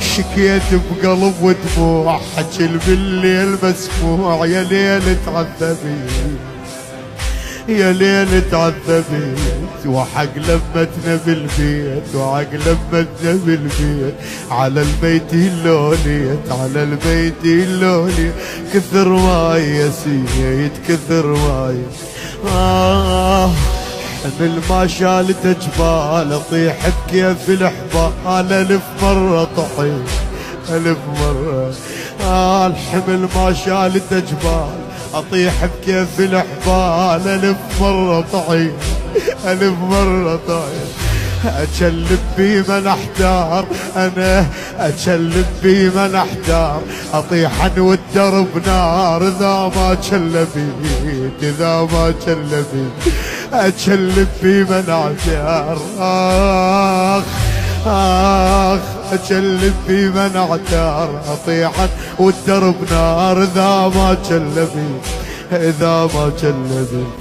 شكيت بقلب ودموع حجل بالليل مسموع، يا ليل تعذبي يا ليل تعذبت، وحق لمتنا بالبيت وحق لمتنا بالبيت، على الميت اللوليت على الميت اللوليت، كثر ماي يا سيد كثر ماي. حمل ما شالت جبال اطيح بكيف الحبال، الف مرة طحيت الف مرة. الحمل ما شالت جبال اطيح بكيف الحبال، الف مرة طحيت الف مرة طحيت. اجلب بي من احتار انا اجلب بي من احتار، اطيحن والدرب نار اذا ما جلبيت اذا ما جلبيت، اجلب بي من احتار. اجلب بي من احتار، اطيحن والدرب نار اذا ما جلبيت اذا ما جلبيت.